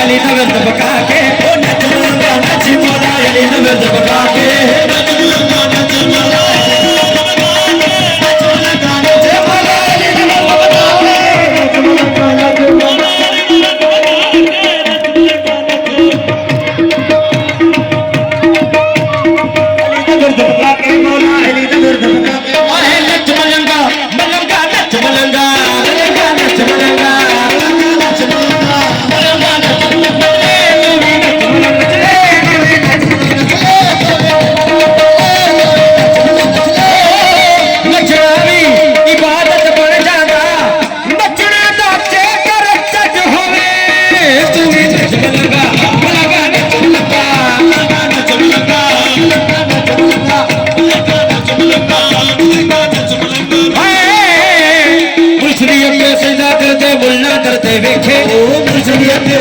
अली दा विरद बका के ओ नच मलंगा नच मौला अली दा विरद बका के नच मलंगा नच मौला मुर्शदी अगे सजदा करते मुल्ला करते वेखे ओ मुर्शदी अगे